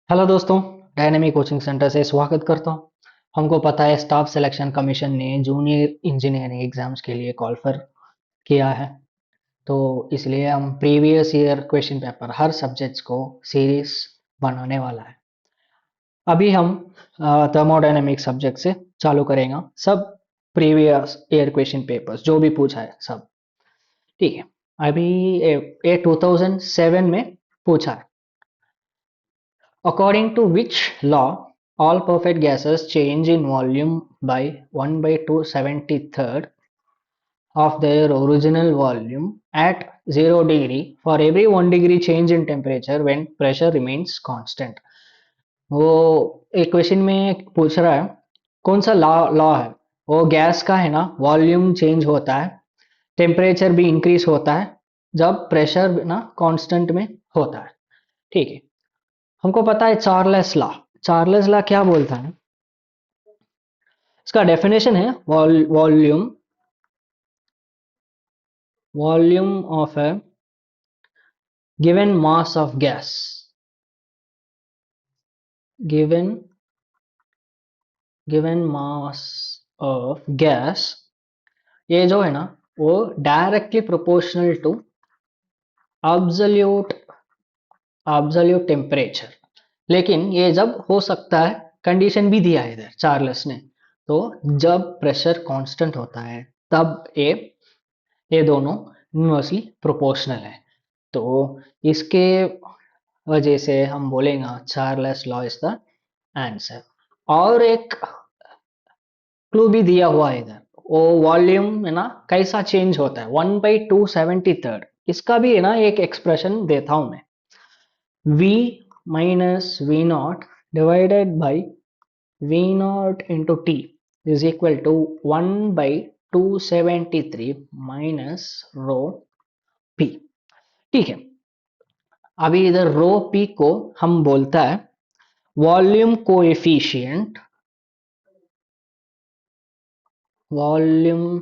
Hello दोस्तों, dynamic coaching centre से स्वागत करता हूँ। हमको पता है स्टाफ सिलेक्शन कमीशन ने जूनियर इंजीनियरिंग एग्जाम्स के लिए कॉल फॉर किया है। तो इसलिए हम प्रीवियस ईयर क्वेश्चन पेपर हर सब्जेक्ट्स को सीरीज बनाने वाला है। अभी हम थर्मोडायनेमिक सब्जेक्ट से चालू करेंगे। सब प्रीवियस ईयर क्वेश्चन पेपर्स जो भी पूछा है सब ठीक है। अभी ये 2007 में पूछा है। According to which law all perfect gases change in volume by 1 by 273rd of their original volume at 0 degree for every 1 degree change in temperature when pressure remains constant। वो एक क्वेश्चन में पूछ रहा है कौन सा लॉ लॉ है। वो गैस का है ना, वॉल्यूम चेंज होता है, टेम्परेचर भी इंक्रीज होता है जब प्रेशर ना कांस्टेंट में होता है। ठीक है, हमको पता है चार्ल्स लॉ। चार्ल्स लॉ क्या बोलता है? इसका डेफिनेशन है volume volume of a given mass of gas. Given given mass of gas, ये जो है ना, वो directly proportional to absolute absolute temperature. लेकिन ये जब हो सकता है, कंडीशन भी दिया है इधर चार्ल्स ने। तो जब प्रेशर कांस्टेंट होता है तब ये दोनों इनवर्सली प्रोपोर्शनल है। तो इसके वजह से हम बोलेंगे Charles law is the answer. और एक क्लू भी दिया हुआ है इधर। वो वॉल्यूम है ना कैसा चेंज होता है, 1/273। इसका भी है ना एक एक्सप्रेशन देता हूं मैं। V minus V naught divided by V naught into T is equal to 1/273 minus rho P। ठीक है, अभी इधर रो पी को हम बोलता है volume coefficient. Volume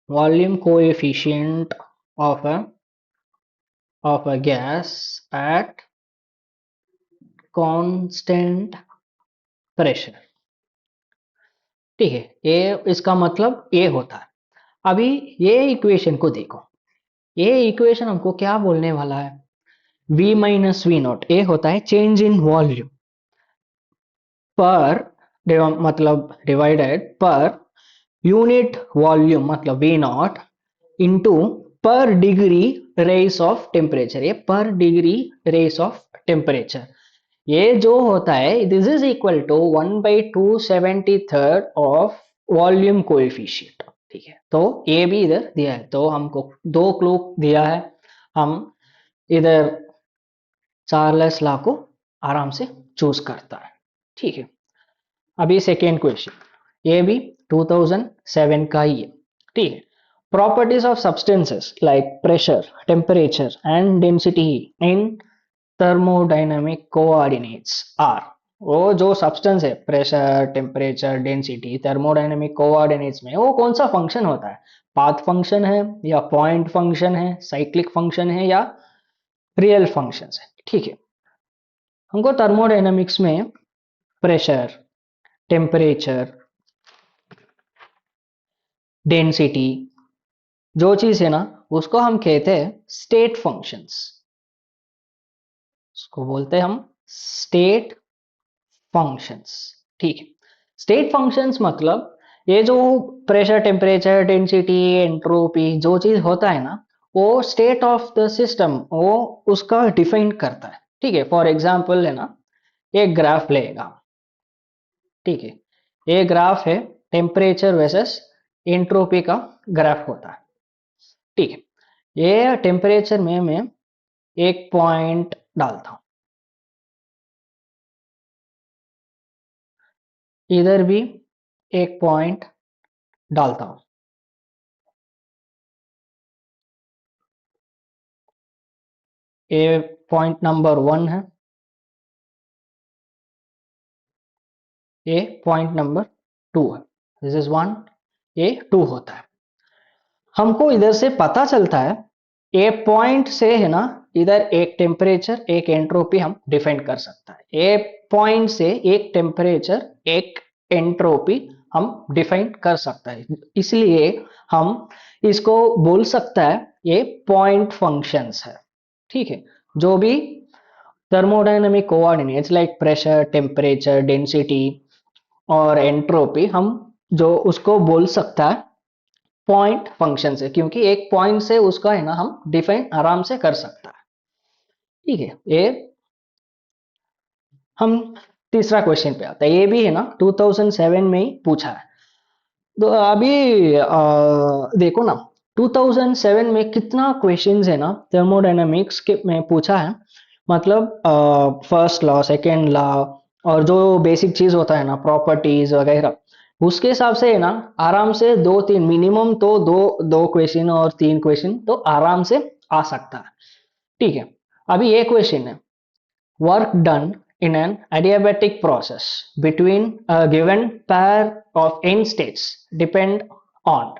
volume coefficient of a gas at constant pressure. ठीक है, ये इसका मतलब ये होता है। अभी ये इक्वेशन को देखो। ये इक्वेशन हमको क्या बोलने वाला है? V माइनस वी नॉट, ये होता है चेंज इन वॉल्यूम पर मतलब डिवाइडेड पर यूनिट वॉल्यूम मतलब वी नॉट इंटू पर डिग्री रेस ऑफ टेम्परेचर। ये पर डिग्री रेस ऑफ टेम्परेचर ये जो होता है this is equal to 1/273 of volume coefficient. ठीक है, तो ये भी इधर दिया है, तो हमको दो क्लू दिया है। हम इधर चार्ल्स लॉ को आराम से चूज करता है। ठीक है, अभी सेकेंड क्वेश्चन ये भी 2007 का ही है। ठीक है, properties of substances like pressure, temperature and density in thermodynamic coordinates are. वो जो सब्सटेंस है, pressure, temperature, density, thermodynamic coordinates में वो कौन सा फंक्शन होता है? पाथ फंक्शन है या पॉइंट फंक्शन है, साइक्लिक फंक्शन है या रियल फंक्शन है? ठीक है, हमको थर्मोडायनामिक्स में प्रेशर, टेम्परेचर, डेंसिटी जो चीज है ना, उसको हम कहते हैं स्टेट फंक्शंस। उसको बोलते हैं हम स्टेट फंक्शंस। ठीक है, स्टेट फंक्शंस मतलब ये जो प्रेशर, टेम्परेचर, डेंसिटी, एंट्रोपी जो चीज होता है ना, वो स्टेट ऑफ द सिस्टम वो उसका डिफाइन करता है। ठीक है, फॉर एग्जांपल है ना, एक ग्राफ लेगा। ठीक है, ये ग्राफ है टेम्परेचर वर्सेस एंट्रोपी का ग्राफ होता है। ठीक है, ये टेम्परेचर में मैं एक पॉइंट डालता हूं, इधर भी एक पॉइंट डालता हूं। ये पॉइंट नंबर 1 है, ये पॉइंट नंबर 2 है। दिस इज 1, ये 2 होता है। हमको इधर से पता चलता है ए पॉइंट से है ना, इधर एक टेम्परेचर एक एंट्रोपी हम डिफाइन कर सकता है। ए पॉइंट से एक टेम्परेचर एक एंट्रोपी हम डिफाइन कर सकता है, इसलिए हम इसको बोल सकता है ये पॉइंट फंक्शंस है। ठीक है, जो भी thermodynamic coordinates like pressure, temperature, density और एंट्रोपी हम जो उसको बोल सकता है पॉइंट फंक्शन से, क्योंकि एक पॉइंट से उसका है ना हम डिफाइन आराम से कर सकता है। ठीक है, ये हम तीसरा क्वेश्चन पे आते हैं। ये भी है ना 2007 में ही पूछा है। तो अभी देखो ना 2007 में कितना क्वेश्चंस है ना थर्मोडायनामिक्स के में पूछा है। मतलब फर्स्ट लॉ, सेकेंड लॉ और जो बेसिक चीज होता है ना प्रॉपर्टीज वगैरह, उसके हिसाब से है ना आराम से दो तीन मिनिमम तो दो दो क्वेश्चन और तीन क्वेश्चन तो आराम से आ सकता है। ठीक है, अभी ये क्वेश्चन है, work done in an adiabatic process between a given pair of end states depend on।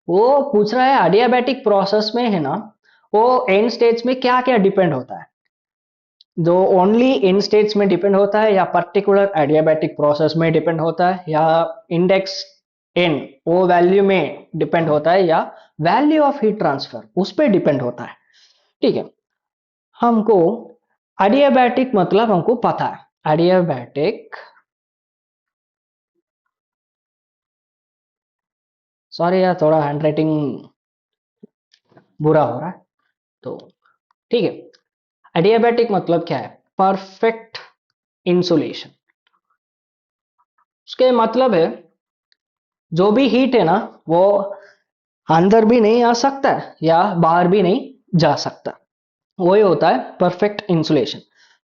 वो पूछ रहा है adiabatic process में है ना वो end states में क्या क्या डिपेंड होता है, जो ओनली इन स्टेट्स में डिपेंड होता है या पर्टिकुलर एडियाबैटिक प्रोसेस में डिपेंड होता है या इंडेक्स एन वो वैल्यू में डिपेंड होता है या वैल्यू ऑफ हीट ट्रांसफर उस पर डिपेंड होता है। ठीक है, हमको एडियाबैटिक मतलब हमको पता है एडियाबैटिक, सॉरी यार थोड़ा हैंड राइटिंग बुरा हो रहा है। तो ठीक है, एडियाबैटिक मतलब क्या है, परफेक्ट इंसुलेशन। उसके मतलब है जो भी हीट है ना वो अंदर भी नहीं आ सकता है या बाहर भी नहीं जा सकता, वही होता है परफेक्ट इंसुलेशन।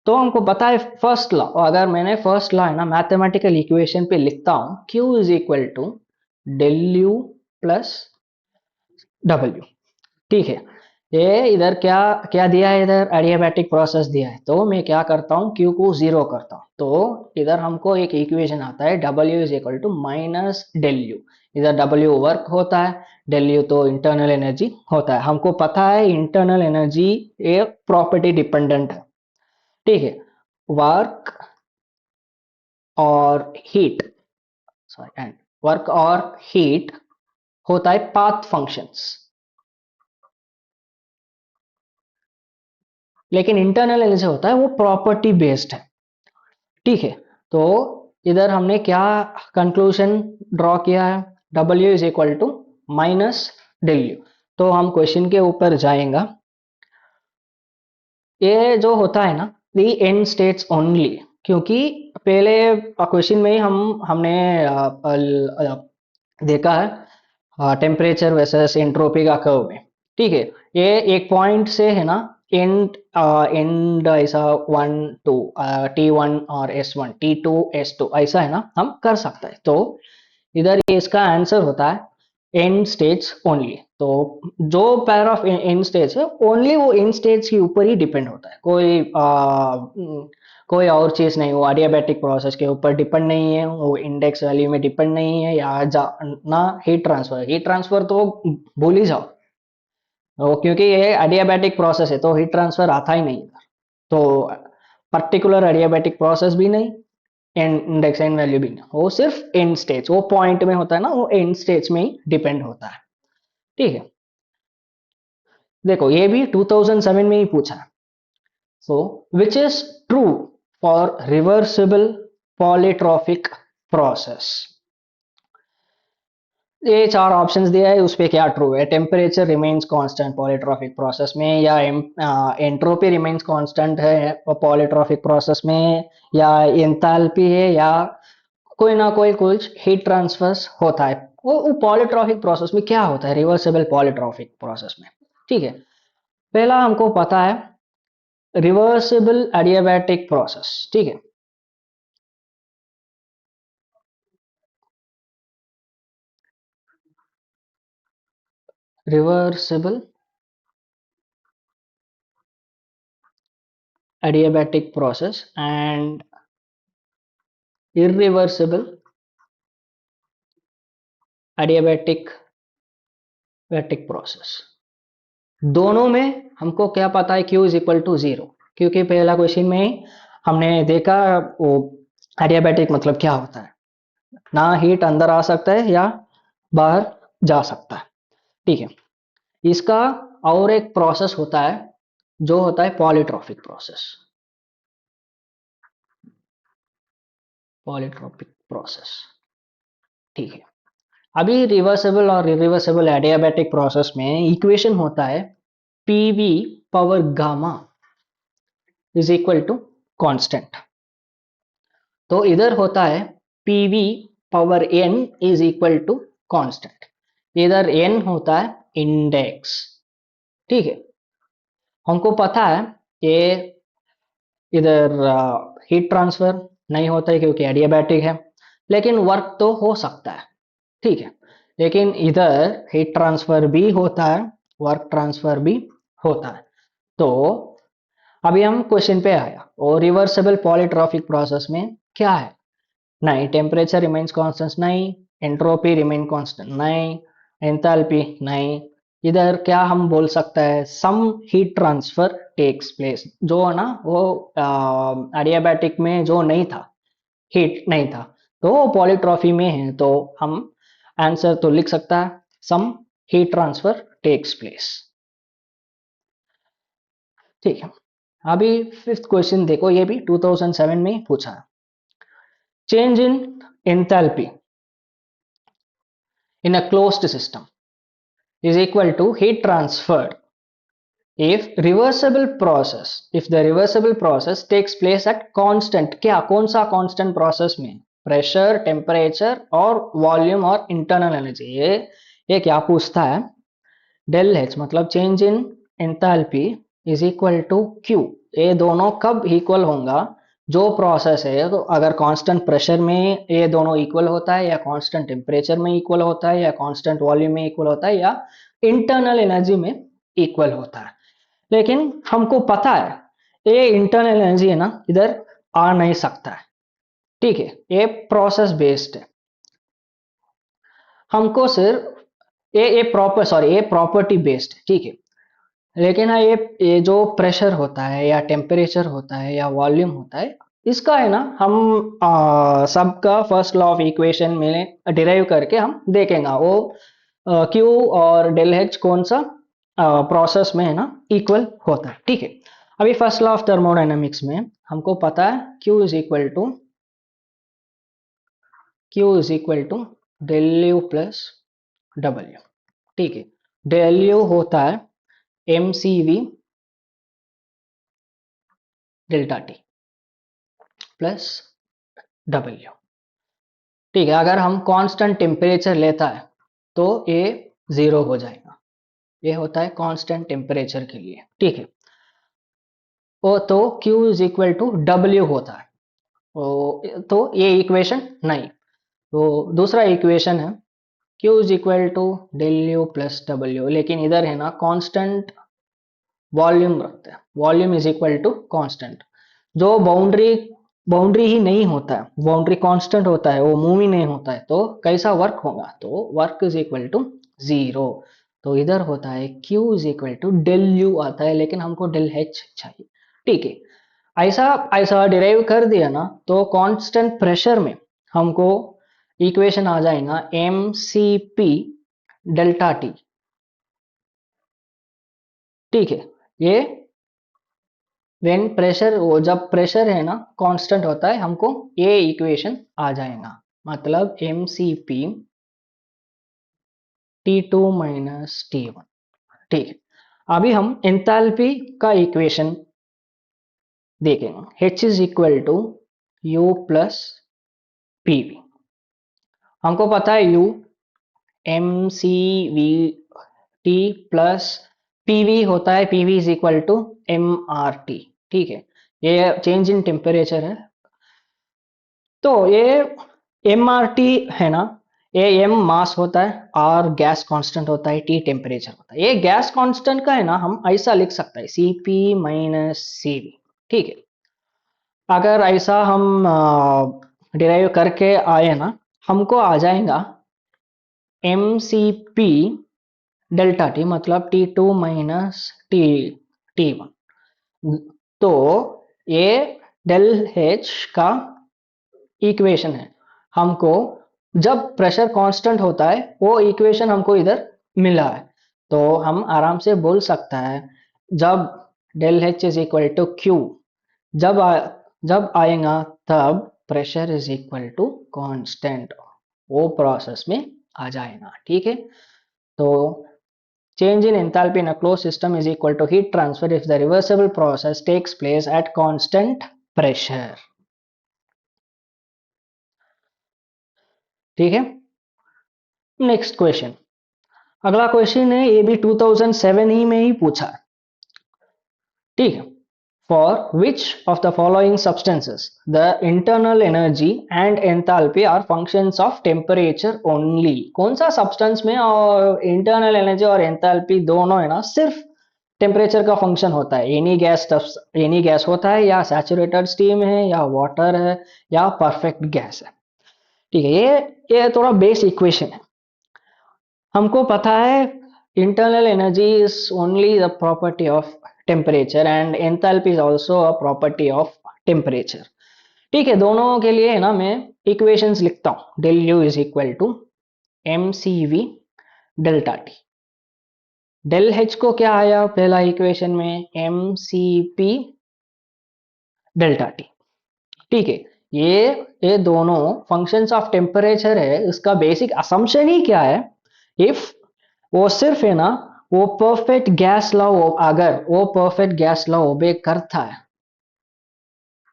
तो हमको पता है फर्स्ट लॉ, अगर मैंने फर्स्ट लॉ है ना मैथमेटिकल इक्वेशन पे लिखता हूं Q is equal to del U plus W. ठीक है, ये इधर क्या क्या दिया है, इधर एडियाबैटिक प्रोसेस दिया है, तो मैं क्या करता हूँ Q को जीरो करता हूँ, तो इधर हमको एक इक्वेशन आता है W is equal to minus del U. इधर W वर्क होता है, डेल यू तो इंटरनल एनर्जी होता है। हमको पता है इंटरनल एनर्जी एक प्रॉपर्टी डिपेंडेंट है। ठीक है, वर्क और हीट, सॉरी एंड वर्क और हीट होता है पाथ फंक्शंस, लेकिन इंटरनल एनर्जी होता है वो प्रॉपर्टी बेस्ड है। ठीक है, तो इधर हमने क्या कंक्लूजन ड्रॉ किया है, W is equal to minus del U. तो हम क्वेश्चन के ऊपर जाएंगे। ये जो होता है ना दी एंड स्टेट्स ओनली, क्योंकि पहले क्वेश्चन में ही हमने देखा है टेम्परेचर वर्सेस एंट्रोपी का कर्व में। ठीक है, ये एक पॉइंट से है ना एंड एंड ऐसा वन टू T1 और S1 T2 S2 ऐसा है ना हम कर सकते हैं। तो इधर ये इसका आंसर होता है एंड स्टेट्स ओनली। तो जो पैर ऑफ एंड स्टेट्स है ओनली वो एंड स्टेट्स के ऊपर ही डिपेंड होता है, कोई और चीज नहीं, वो एडियाबैटिक प्रोसेस के ऊपर डिपेंड नहीं है, वो इंडेक्स वैल्यू में डिपेंड नहीं है या ना हीट ट्रांसफर तो भूल ही जाओ, वो क्योंकि ये एडियाबैटिक प्रोसेस है तो हीट ट्रांसफर आता ही नहीं है। तो पर्टिकुलर एडियाबैटिक प्रोसेस भी नहीं, इंडेक्स एंड वैल्यू भी नहीं, वो सिर्फ एंड स्टेज वो पॉइंट में होता है ना वो एंड स्टेज में ही डिपेंड होता है। ठीक है, देखो ये भी 2007 में ही पूछा है। So which is true for reversible polytropic process. ये चार ऑप्शंस दिया है, उस पे क्या ट्रू है, temperature remains constant polytropic process में, या एंट्रोपी रिमेन्स कांस्टेंट है पॉलीट्रॉपिक प्रोसेस में, या एंथैल्पी है, या कोई ना कोई कुछ हीट ट्रांसफर होता है। वो पॉलीट्रॉपिक प्रोसेस में क्या होता है रिवर्सिबल पॉलीट्रॉपिक प्रोसेस में। ठीक है, पहला हमको पता है रिवर्सिबल एडियाबैटिक प्रोसेस। ठीक है, reversible adiabatic process and irreversible adiabatic process। दोनों में हमको क्या पता है, Q इज इक्वल टू 0, क्योंकि पहला क्वेश्चन में ही हमने देखा वो एडियाबैटिक मतलब क्या होता है, ना हीट अंदर आ सकता है या बाहर जा सकता है। ठीक है, इसका और एक प्रोसेस होता है जो होता है पॉलीट्रॉपिक प्रोसेस। पॉलीट्रॉपिक प्रोसेस, ठीक है। अभी रिवर्सेबल और इरिवर्सेबल एडियाबैटिक प्रोसेस में इक्वेशन होता है PV power gamma is equal to constant. तो इधर होता है PV power n is equal to constant. इधर एन होता है इंडेक्स। ठीक है, हमको पता है ये इधर हीट ट्रांसफर नहीं होता है क्योंकि एडियाबैटिक है, लेकिन वर्क तो हो सकता है। ठीक है, लेकिन इधर हीट ट्रांसफर भी होता है, वर्क ट्रांसफर भी होता है। तो अभी हम क्वेश्चन पे आया, और रिवर्सिबल पॉलीट्रॉपिक प्रोसेस में क्या है, नहीं टेम्परेचर रिमेन्स कांस्टेंट, नहीं एंट्रोपी रिमेन कांस्टेंट, नहीं एंथैल्पी, नहीं। इधर क्या हम बोल सकते हैं, some heat transfer takes place, जो है ना वो एडियाबैटिक में जो नहीं था, हीट नहीं था, तो पॉलीट्रॉफी में है, तो हम आंसर तो लिख सकता है some heat transfer takes place. ठीक है, अभी फिफ्थ क्वेश्चन देखो, ये भी 2007 में ही पूछा है। Change in enthalpy in a closed system is equal to heat transferred if the reversible process takes place at constant, क्या कौन सा constant process में, प्रेशर, टेम्परेचर और वॉल्यूम और इंटरनल एनर्जी। ये क्या पूछता है, डेल एच मतलब change in enthalpy is equal to Q, ये दोनों कब इक्वल होगा, जो प्रोसेस है, तो अगर कांस्टेंट प्रेशर में ये दोनों इक्वल होता है, या कांस्टेंट टेम्परेचर में इक्वल होता है, या कांस्टेंट वॉल्यूम में इक्वल होता है, या इंटरनल एनर्जी में इक्वल होता है। लेकिन हमको पता है ये इंटरनल एनर्जी है ना, इधर आ नहीं सकता है। ठीक है, ये प्रोसेस बेस्ड है, हमको सिर्फ ये प्रॉपर्टी बेस्ड है। ठीक है, लेकिन हाँ ये जो प्रेशर होता है या टेम्परेचर होता है या वॉल्यूम होता है, इसका है ना हम सबका फर्स्ट लॉ ऑफ इक्वेशन में डिराइव करके हम देखेंगे वो क्यू और डेल एच कौन सा प्रोसेस में है ना इक्वल होता है। ठीक है, अभी फर्स्ट लॉ ऑफ थर्मोडायनेमिक्स में हमको पता है Q is equal to del U plus W. ठीक है, डेल यू होता है M C V delta T plus W. ठीक है, अगर हम कांस्टेंट टेम्परेचर लेता है तो ये जीरो हो जाएगा, ये होता है कांस्टेंट टेम्परेचर के लिए। ठीक है, वो तो Q is equal to W होता है, तो ये इक्वेशन नहीं, तो दूसरा इक्वेशन है Q is equal to del U plus W, लेकिन इधर है ना कांस्टेंट वॉल्यूम रखते हैं, volume is equal to constant, जो बाउंड्री बाउंड्री ही नहीं होता है, बाउंड्री कांस्टेंट होता है, वो मूव ही नहीं होता है, तो कैसा वर्क होगा, तो work is equal to zero. तो इधर होता है Q is equal to del U आता है, लेकिन हमको डेल एच चाहिए। ठीक है, ऐसा ऐसा डिराइव कर दिया ना, तो कांस्टेंट प्रेशर में हमको इक्वेशन आ जाएगा M C P delta T. ठीक है, ये व्हेन प्रेशर, वो जब प्रेशर है ना कांस्टेंट होता है, हमको ये इक्वेशन आ जाएगा, मतलब M C P T two minus T one. ठीक है, अभी हम एंथैल्पी का इक्वेशन देखेंगे, H is equal to U plus P V. हमको पता है U M C V T plus PV होता है, PV is equal to M R T. ठीक है, ये चेंज इन टेम्परेचर है, तो ये एम आर टी है ना, ये एम मास होता है, आर गैस कांस्टेंट होता है, टी टेम्परेचर होता है। ये गैस कांस्टेंट का है ना हम ऐसा लिख सकते हैं C P minus C V. ठीक है, अगर ऐसा हम डिराइव करके आए ना, हमको आ जाएगा M C P delta T मतलब T2 माइनस T1। तो ये डेल एच का इक्वेशन है। हमको जब प्रेशर कांस्टेंट होता है वो इक्वेशन हमको इधर मिला है, तो हम आराम से बोल सकता है जब del H is equal to Q, जब जब आएगा तब pressure is equal to constant, वो प्रोसेस में आ जाएगा। ठीक है, तो change in enthalpy in a closed system is equal to heat transfer if the reversible process takes place at constant pressure। ठीक है, नेक्स्ट क्वेश्चन। अगला क्वेश्चन है, ये भी 2007 ही में ही पूछा है। ठीक है, for which of the following substances the internal energy and enthalpy are functions of temperature only. कौन सा सब्सटेंस में और इंटरनल एनर्जी और एंथैल्पी दोनों है ना सिर्फ टेम्परेचर का फंक्शन होता है। एनी गैस होता है, या सैचुरेटेड स्टीम है, या वाटर है, या परफेक्ट गैस है। ठीक है, ये थोड़ा बेस इक्वेशन है। हमको पता है internal energy is only the property of temperature and enthalpy is also a property of temperature. ठीक है, दोनों के लिए है ना मैं इक्वेशंस लिखता हूं। Del U is equal to M C V delta T. Del H को क्या आया पहला इक्वेशन में, M C P delta T. ठीक है, ये दोनों फंक्शंस ऑफ टेम्परेचर है। इसका बेसिक असम्पशन ही क्या है, इफ वो सिर्फ है ना वो परफेक्ट गैस लॉ, अगर वो परफेक्ट गैस लॉ ओबे करता है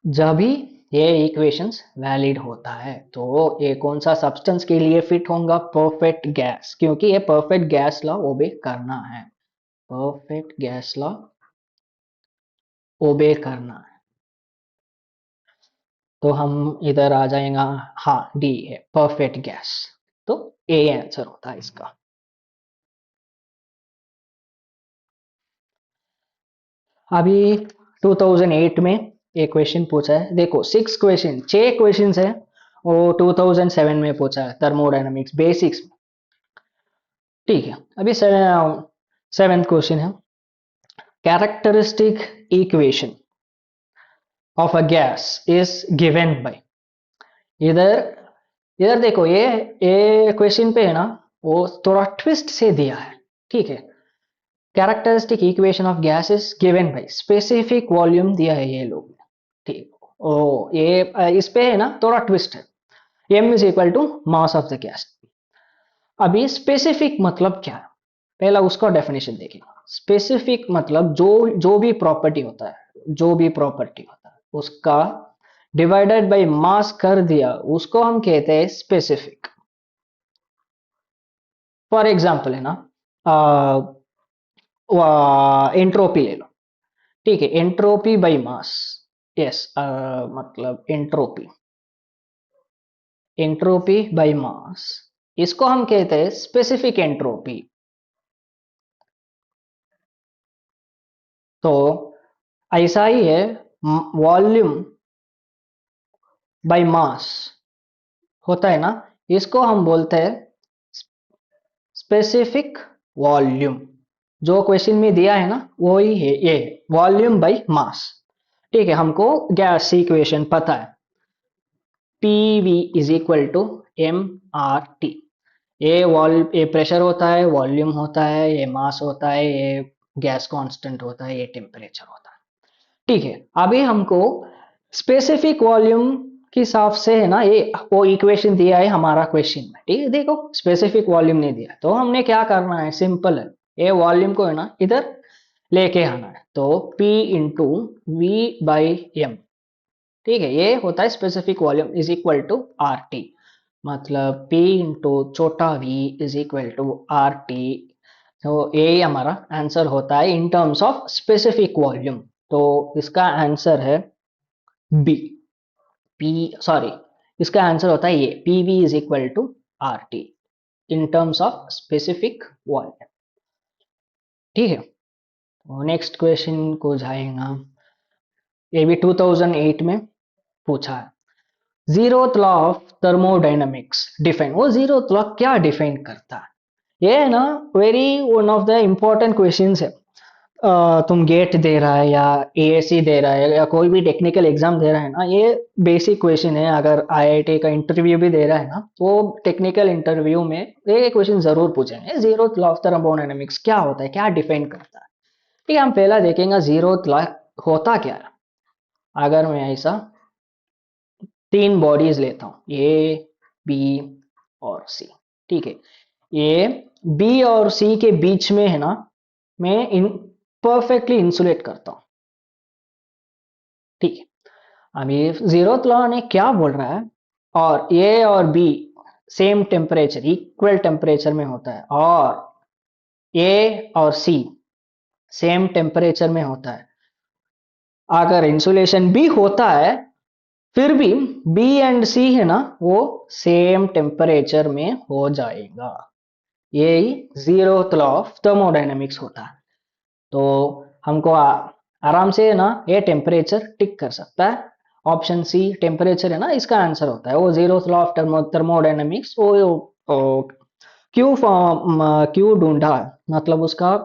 जब भी ये इक्वेशंस वैलिड होता है। तो ये कौन सा सब्सटेंस के लिए फिट होगा, परफेक्ट गैस, क्योंकि ये परफेक्ट गैस लॉ ओबे करना है। परफेक्ट गैस लॉ ओबे करना है, तो हम इधर आ जाएगा। हाँ, डी है परफेक्ट गैस, तो ए आंसर होता है इसका। अभी 2008 में एक क्वेश्चन पूछा है। देखो 6 क्वेश्चन है, वो 2007 में पूछा है थर्मोडायनामिक्स बेसिक्स में। ठीक है, अभी सेवेंथ क्वेश्चन है, characteristic equation of a gas is given by. इधर इधर देखो, ये क्वेश्चन पे है ना वो थोड़ा ट्विस्ट से दिया है। ठीक है, characteristic equation of gas is given by specific volume दिया है ये लोग। ठीक, ओ ये इस पे है ना थोड़ा ट्विस्ट है। m is equal to mass of the gas. अभी स्पेसिफिक मतलब क्या है, पहला उसका डेफिनेशन देखिए। स्पेसिफिक मतलब जो जो भी प्रॉपर्टी होता है, जो भी प्रॉपर्टी होता है उसका डिवाइडेड बाय मास कर दिया, उसको हम कहते हैं स्पेसिफिक। फॉर एग्जांपल है ना, एंट्रोपी ले लो। ठीक है, एंट्रोपी बाय मास। यस, मतलब एंट्रोपी, एंट्रोपी बाय मास, इसको हम कहते हैं स्पेसिफिक एंट्रोपी। तो ऐसा ही है, वॉल्यूम बाय मास होता है ना, इसको हम बोलते हैं स्पेसिफिक वॉल्यूम। जो क्वेश्चन में दिया है ना वो ही है ये, वॉल्यूम बाय मास। ठीक है, हमको गैस इक्वेशन पता है, P V is equal to M R T. ये प्रेशर होता है, वॉल्यूम होता है, ये मास होता है, ये गैस कांस्टेंट होता है, ये टेम्परेचर होता है। ठीक है, अभी हमको स्पेसिफिक वॉल्यूम के हिसाब से है ना ये वो इक्वेशन दिया है हमारा क्वेश्चन में। ठीक है, देखो स्पेसिफिक वॉल्यूम नहीं दिया, तो हमने क्या करना है, सिंपल है, ये वॉल्यूम को है ना इधर लेके आना है। तो P into V by M. ठीक है, ये होता है specific volume is equal to R T. मतलब P इंटू छोटा v is equal to R T. तो ये हमारा आंसर होता है in terms of specific volume. तो इसका आंसर है बी, पी सॉरी, इसका आंसर होता है ये, P V is equal to R T in terms of specific volume. ठीक है, नेक्स्ट क्वेश्चन को जाएगा। ये भी 2008 में पूछा है। Zeroth law of thermodynamics define, वो जीरोथ लॉ क्या डिफाइन करता है, ये है ना very one of the important question है। तुम गेट दे रहा है या एएससी दे रहा है या कोई भी टेक्निकल एग्जाम दे रहा है ना, ये बेसिक क्वेश्चन है। अगर आईआईटी का इंटरव्यू भी दे रहा है ना, तो टेक्निकल इंटरव्यू में ये क्वेश्चन जरूर पूछेंगे, जीरो लॉ ऑफ थर्मोडायनेमिक्स क्या होता है, क्या डिफाइन करता है। ठीक है, हम पहला देखेंगे जीरो लॉ होता क्या है। अगर मैं ऐसा तीन बॉडीज लेता हूं, ए बी और सी, ठीक है, ए बी और सी के बीच में है ना, मैं इन परफेक्टली इंसुलेट करता हूं। ठीक है, अब ये जीरोथ लॉ ने क्या बोल रहा है, और ए और B same temperature equal temperature में होता है, और ए और सी सेम टेम्परेचर में होता है। अगर इंसुलेशन भी होता है, फिर भी बी एंड सी है ना, वो सेम टेम्परेचर में हो जाएगा। यही जीरोथ लॉ ऑफ थर्मोडायनेमिक्स होता है। तो हमको आराम से ना ये टेम्परेचर टिक कर सकता है। ऑप्शन सी टेम्परेचर है ना, इसका आंसर होता है वो जीरो लॉ ऑफ थर्मोडायनेमिक्स। वो क्यों क्यों ढूंढा, मतलब उसका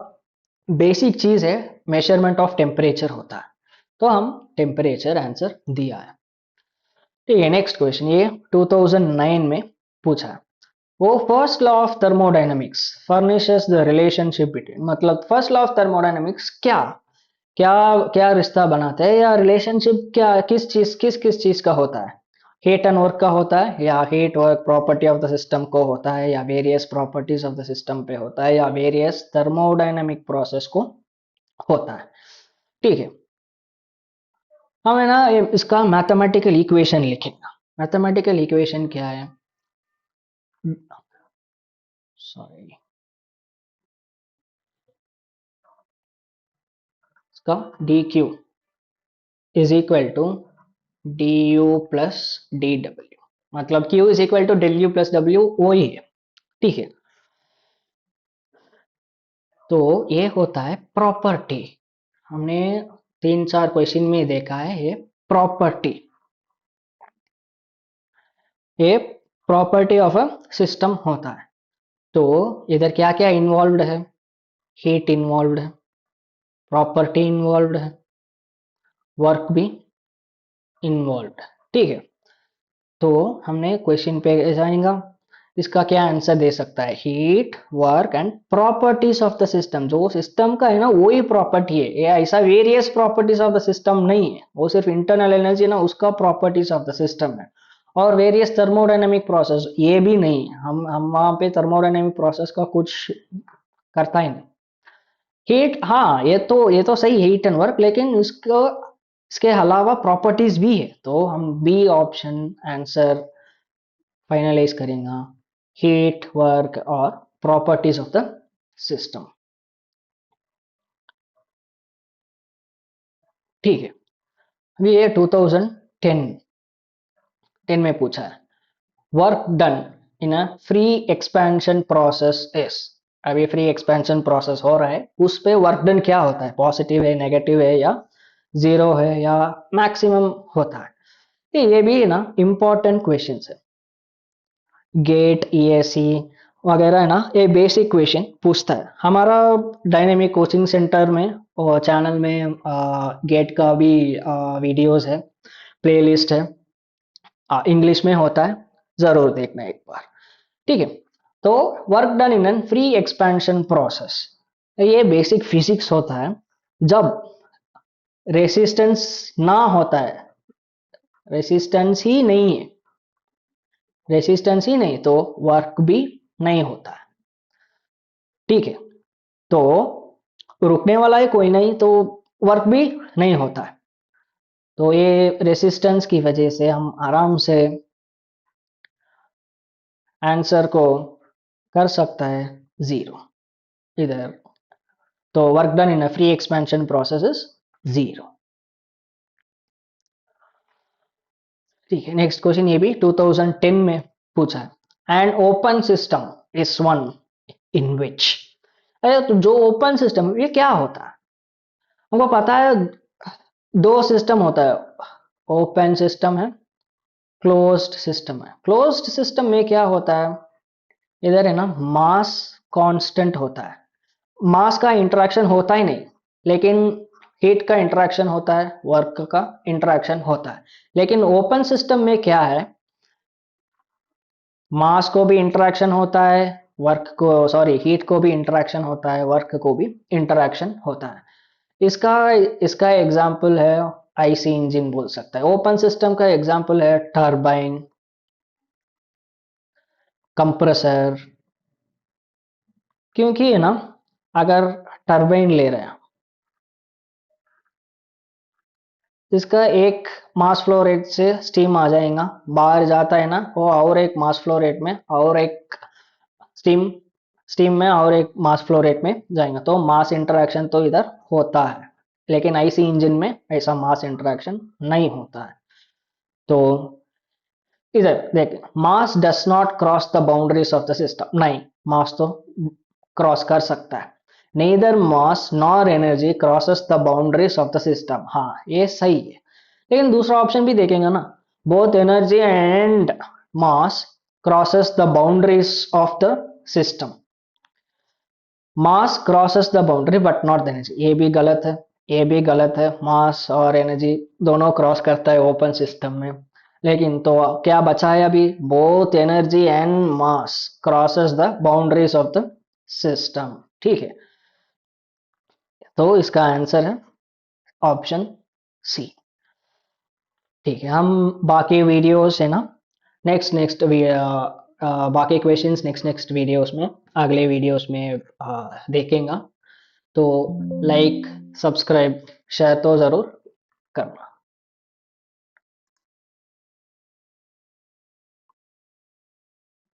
बेसिक चीज है, मेजरमेंट ऑफ टेम्परेचर होता है। तो हम टेम्परेचर आंसर दिया है। ठीक है, नेक्स्ट क्वेश्चन ये 2009 में पूछा है। वो first law of thermodynamics furnishes the relationship between, मतलब फर्स्ट लॉ ऑफ थर्मोडायनेमिक्स क्या क्या क्या रिश्ता बनाता है, या रिलेशनशिप क्या किस चीज का होता है। हीट एंड वर्क का होता है, या heat work property of the system को होता है, या various properties of the system पे होता है, या वेरियस थर्मोडायनेमिक प्रोसेस को होता है। ठीक है, हमें ना इसका मैथमेटिकल इक्वेशन लिखेगा। मैथमेटिकल इक्वेशन क्या है, सॉरी, इसका D Q is equal to D U plus D W, मतलब Q is equal to del U plus W, वही है। ठीक है, तो ये होता है प्रॉपर्टी। हमने तीन चार क्वेश्चन में देखा है ये प्रॉपर्टी, ये प्रॉपर्टी ऑफ अ सिस्टम होता है। तो इधर क्या क्या इन्वॉल्व्ड है, हीट इन्वॉल्व्ड है, प्रॉपर्टी इन्वॉल्व्ड है, वर्क भी इन्वॉल्व्ड है। ठीक है, तो हमने क्वेश्चन पे जाएंगे, इसका क्या आंसर दे सकता है, heat work and properties of the system. जो सिस्टम का है ना वही प्रॉपर्टी है, ये ऐसा various properties of the system नहीं है, वो सिर्फ इंटरनल एनर्जी ना उसका प्रॉपर्टीज ऑफ द सिस्टम है। और वेरियस थर्मोडायनेमिक प्रोसेस ये भी नहीं है, हम वहां पे थर्मोडायनेमिक प्रोसेस का कुछ करता ही नहीं। हीट, हाँ ये तो सही है, हीट एंड वर्क, लेकिन उसको इसके अलावा प्रॉपर्टीज भी है, तो हम बी ऑप्शन आंसर फाइनलाइज करेंगे, हीट वर्क और प्रॉपर्टीज ऑफ द सिस्टम। ठीक है, अभी ये 2010 में पूछा है, work done in a free expansion process is. अभी फ्री एक्सपेंशन प्रोसेस हो रहा है, उस पे वर्क डन क्या होता है, पॉजिटिव है, नेगेटिव है, या जीरो है, या मैक्सिमम होता है। ये भी ना इंपॉर्टेंट क्वेश्चन है, गेट ईएससी वगैरह है ना, ये बेसिक क्वेश्चन पूछता है। हमारा डायनेमिक कोचिंग सेंटर में और चैनल में गेट का भी वीडियोस है, प्लेलिस्ट है, इंग्लिश में होता है, जरूर देखना एक बार। ठीक है, तो work done in an free expansion process, ये बेसिक फिजिक्स होता है। जब रेसिस्टेंस ना होता है, रेसिस्टेंस ही नहीं है, रेसिस्टेंस ही नहीं तो वर्क भी नहीं होता है। ठीक है, तो रुकने वाला है कोई नहीं, तो वर्क भी नहीं होता है। तो ये रेसिस्टेंस की वजह से हम आराम से आंसर को कर सकता है जीरो इधर। तो work done in a free expansion process is zero. ठीक है, नेक्स्ट क्वेश्चन ये भी 2010 में पूछा है, and open system is one in which. अरे तो जो ओपन सिस्टम ये क्या होता है, हमको पता है दो सिस्टम होता है, ओपन सिस्टम है, क्लोज्ड सिस्टम है। क्लोज्ड सिस्टम में क्या होता है, इधर है ना मास कांस्टेंट होता है, मास का इंटरेक्शन होता ही नहीं, लेकिन हीट का इंटरेक्शन होता है, वर्क का इंटरेक्शन होता है। लेकिन ओपन सिस्टम में क्या है, मास को भी इंटरेक्शन होता है, वर्क को सॉरी हीट को भी इंटरेक्शन होता है, वर्क को भी इंटरेक्शन होता है। इसका इसका एग्जाम्पल है आईसी इंजन बोल सकता है। ओपन सिस्टम का एग्जाम्पल है टरबाइन, कंप्रेसर। क्योंकि है ना, अगर टरबाइन ले रहे हैं, इसका एक मास फ्लो रेट से स्टीम आ जाएगा, बाहर जाता है ना वो, और एक मास फ्लो रेट में, और एक स्टीम स्टीम में, और एक मास फ्लो रेट में जाएगा, तो मास इंटरेक्शन तो इधर होता है। लेकिन आईसी इंजन में ऐसा मास इंटरेक्शन नहीं होता है। तो इधर देख, mass does not cross the boundaries of the system, नहीं, मास तो क्रॉस कर सकता है। Neither mass nor energy crosses the boundaries of the system, हाँ ये सही है। लेकिन दूसरा ऑप्शन भी देखेंगे ना, both energy and mass crosses the boundaries of the system, mass crosses the boundary but not the energy, ये भी गलत है, ये भी गलत है। मास और एनर्जी दोनों क्रॉस करता है ओपन सिस्टम में। लेकिन तो क्या बचा है अभी, both energy and mass crosses the boundaries of the system, ठीक है। तो इसका आंसर है ऑप्शन सी, ठीक है। हम बाकी वीडियोस है ना, नेक्स्ट नेक्स्ट बाकी क्वेश्चंस नेक्स्ट नेक्स्ट वीडियोस में, अगले वीडियोस में देखेंगे। तो लाइक, सब्सक्राइब, शेयर तो ज़रूर करना।